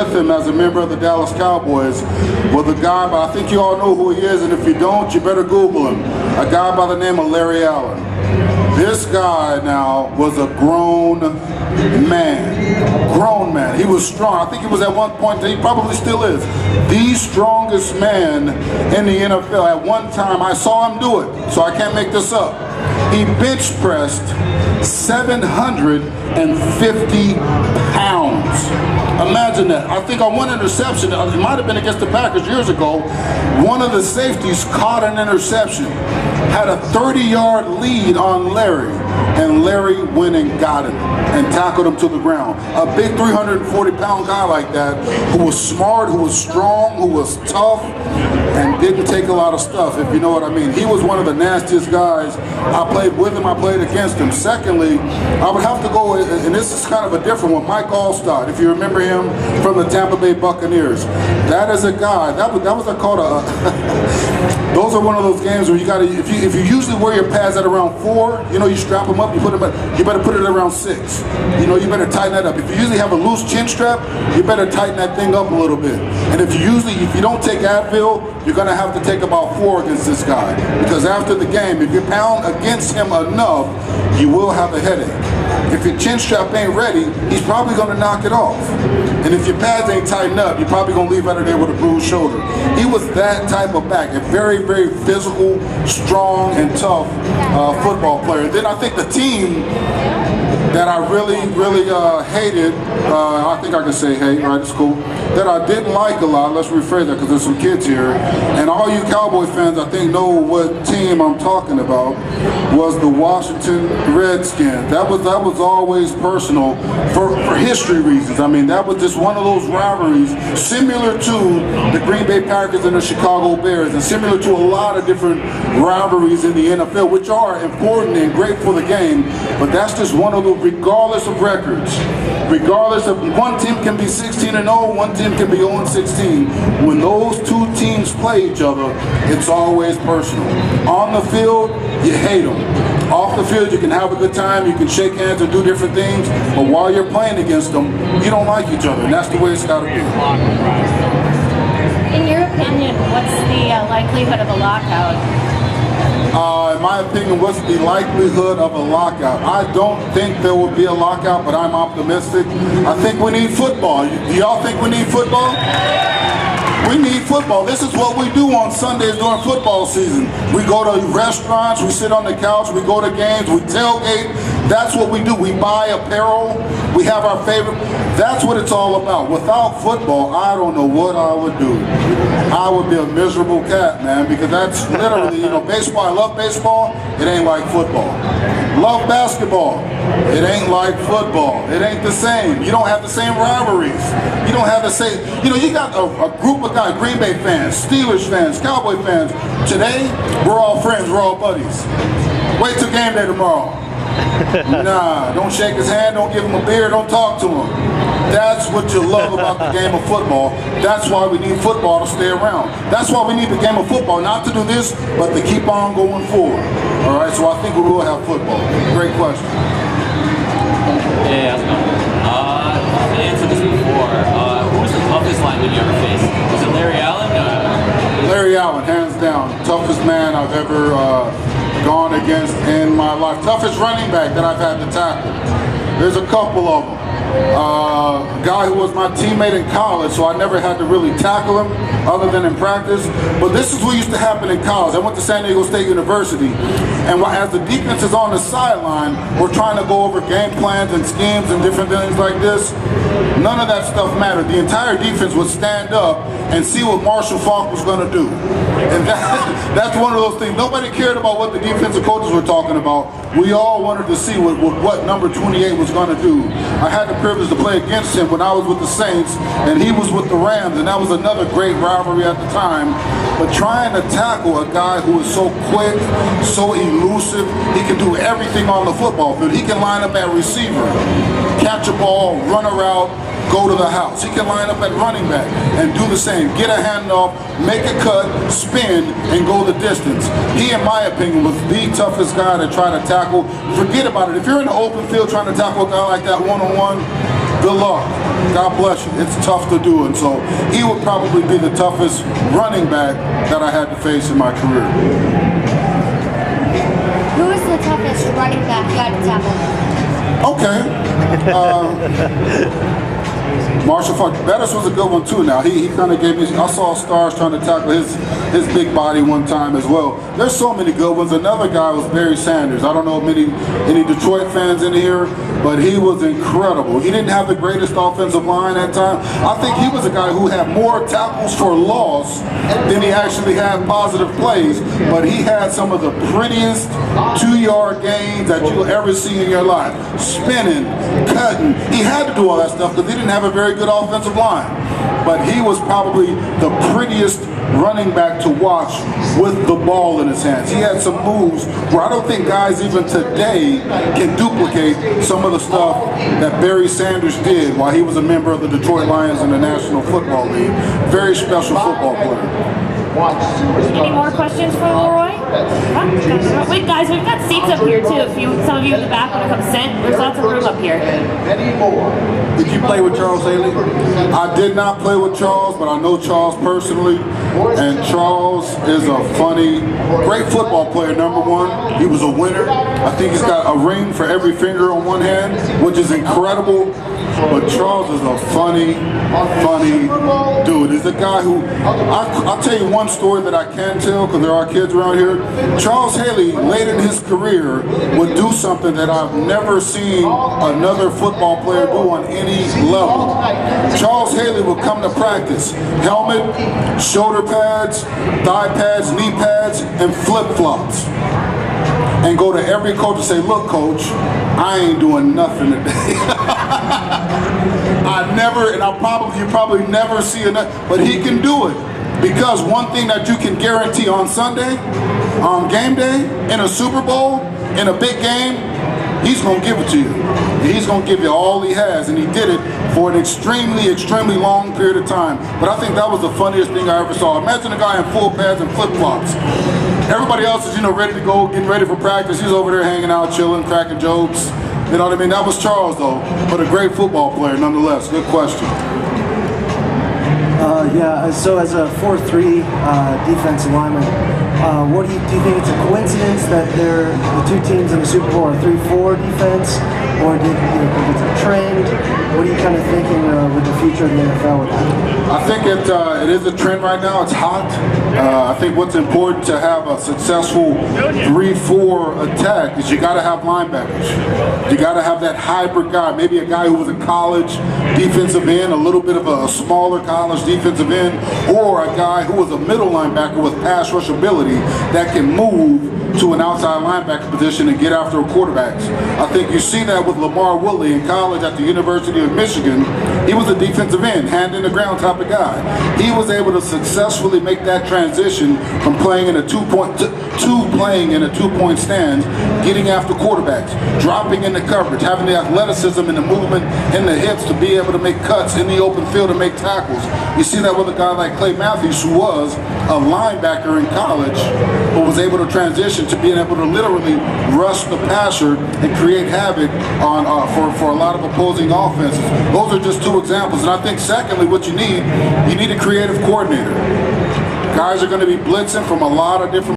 with him as a member of the Dallas Cowboys was a guy, but I think you all know who he is, and if you don't, you better Google him. A guy by the name of Larry Allen. This guy now was a grown man. Grown man. He was strong. I think he was at one point, he probably still is, the strongest man in the NFL. At one time, I saw him do it, so I can't make this up. He bench pressed 750 pounds. Imagine that. I think on one interception, it might have been against the Packers years ago, one of the safeties caught an interception, had a 30-yard lead on Larry, and Larry went and got him and tackled him to the ground. A big 340-pound guy like that, who was smart, who was strong, who was tough, and didn't take a lot of stuff, if you know what I mean. He was one of the nastiest guys. I played with him, I played against him. Secondly, I would have to go, and this is kind of a different one, Mike Allstott, if you remember him from the Tampa Bay Buccaneers. That is a guy, that was called a, those are one of those games where you gotta, if you usually wear your pads at around 4, you know, you strap them up, you put them at, you better put it at around 6. You know, you better tighten that up. If you usually have a loose chin strap, you better tighten that thing up a little bit. And if you don't take Advil, you're gonna have to take about 4 against this guy. Because after the game, if you pound against him enough, you will have a headache. If your chin strap ain't ready, he's probably gonna knock it off. And if your pads ain't tightened up, you're probably gonna leave out of there with a bruised shoulder. He was that type of back, a very, very physical, strong, and tough football player. Then I think the team that I really hated, I think I can say hate, right, it's cool, that I didn't like a lot, let's rephrase that because there's some kids here, and all you Cowboy fans I think know what team I'm talking about, was the Washington Redskins. That was always personal for history reasons. I mean, that was just one of those rivalries similar to the Green Bay Packers and the Chicago Bears, and similar to a lot of different rivalries in the NFL, which are important and great for the game, but that's just one of those, regardless of records, regardless of, one team can be 16-0, one team can be 0-16. When those two teams play each other, it's always personal. On the field, you hate them. Off the field, you can have a good time, you can shake hands and do different things, but while you're playing against them, you don't like each other, and that's the way it's got to be. In your opinion, what's the likelihood of a lockout? In my opinion, what's the likelihood of a lockout? I don't think there will be a lockout, but I'm optimistic. I think we need football. Do y'all think we need football? We need football. This is what we do on Sundays during football season. We go to restaurants, we sit on the couch, we go to games, we tailgate. That's what we do. We buy apparel, we have our favorite. That's what it's all about. Without football, I don't know what I would do. I would be a miserable cat, man, because that's literally, you know, baseball. I love baseball. It ain't like football. Love basketball. It ain't like football. It ain't the same. You don't have the same rivalries. You don't have the same, you know, you got a group of guys, Green Bay fans, Steelers fans, Cowboy fans. Today, we're all friends, we're all buddies. Wait till game day tomorrow. Nah, don't shake his hand, don't give him a beer, don't talk to him. That's what you love about the game of football. That's why we need football to stay around. That's why we need the game of football, not to do this, but to keep on going forward. All right, so I think we will have football. Great question. Hey, how's it going? I've answered this before. Who was the toughest lineman you ever faced? Was it Larry Allen? Larry Allen, hands down. Toughest man I've ever gone against in my life. Toughest running back that I've had to tackle. There's a couple of them. A guy who was my teammate in college, so I never had to really tackle him other than in practice. But this is what used to happen in college. I went to San Diego State University, and as the defense is on the sideline, we're trying to go over game plans and schemes and different things like this. None of that stuff mattered. The entire defense would stand up and see what Marshall Faulk was going to do. And that's one of those things. Nobody cared about what the defensive coaches were talking about. We all wanted to see what number 28 was going to do. I had the privilege to play against him when I was with the Saints, and he was with the Rams, and that was another great rivalry at the time. But trying to tackle a guy who is so quick, so elusive, he can do everything on the football field. He can line up at receiver, catch a ball, run a route, go to the house. He can line up at running back and do the same. Get a handoff, make a cut, spin, and go the distance. He, in my opinion, was the toughest guy to try to tackle. Forget about it. If you're in the open field trying to tackle a guy like that one-on-one, good luck. God bless you. It's tough to do, and so he would probably be the toughest running back that I had to face in my career. Who is the toughest running back you had to tackle? Okay. Marshall Faulk. Bettis was a good one too. Now he kind of gave me. I saw Stars trying to tackle his big body one time as well. There's so many good ones. Another guy was Barry Sanders. I don't know any Detroit fans in here, but he was incredible. He didn't have the greatest offensive line at time. I think he was a guy who had more tackles for loss than he actually had positive plays. But he had some of the prettiest 2-yard gains that you'll ever see in your life. Spinning, cutting. He had to do all that stuff because he didn't have a very good offensive line. But he was probably the prettiest running back to watch with the ball in his hands. He had some moves where I don't think guys even today can duplicate some of the stuff that Barry Sanders did while he was a member of the Detroit Lions in the National Football League. Very special football player. Any more questions for Leroy? Wait, guys, we've got seats up here too. Some of you in the back want to come sit. There's lots of room up here. Did you play with Charles Haley? I did not play with Charles, but I know Charles personally. And Charles is a funny, great football player, number one. He was a winner. I think he's got a ring for every finger on one hand, which is incredible. But Charles is a funny dude. He's a guy who, I'll tell you one story that I can tell because there are kids around here. Charles Haley, late in his career, would do something that I've never seen another football player do on any level. Charles Haley would come to practice, helmet, shoulder pads, thigh pads, knee pads, and flip-flops. And go to every coach and say, look, coach, I ain't doing nothing today. You probably never see enough, but he can do it. Because one thing that you can guarantee on Sunday, on game day, in a Super Bowl, in a big game, he's going to give it to you. He's going to give you all he has, and he did it for an extremely long period of time. But I think that was the funniest thing I ever saw. Imagine a guy in full pads and flip-flops. Everybody else is, ready to go, getting ready for practice. He's over there hanging out, chilling, cracking jokes. You know what I mean? That was Charles, though, but a great football player nonetheless. Good question. Yeah, so as a 4-3 defensive lineman, do you think it's a coincidence that the two teams in the Super Bowl are 3-4 defense, or do you think it's a trend? What are you kind of thinking with the future of the NFL with that? I think it is a trend right now. It's hot. I think what's important to have a successful 3-4 attack is you got to have linebackers. You got to have that hybrid guy, maybe a guy who was a college defensive end, a little bit of a smaller college defensive end, or a guy who was a middle linebacker with pass rush ability that can move to an outside linebacker position and get after quarterbacks. I think you see that with LaMarr Woodley in college at the University of Michigan. He was a defensive end, hand in the ground type of guy. He was able to successfully make that transition from playing in a playing in a two-point stance, getting after quarterbacks, dropping into coverage, having the athleticism and the movement in the hips to be able to make cuts in the open field and make tackles. You see that with a guy like Clay Matthews, who was a linebacker in college, but was able to transition to being able to literally rush the passer and create havoc on for a lot of opposing offenses. Those are just two examples. And I think secondly, what you need a creative coordinator. Guys are going to be blitzing from a lot of different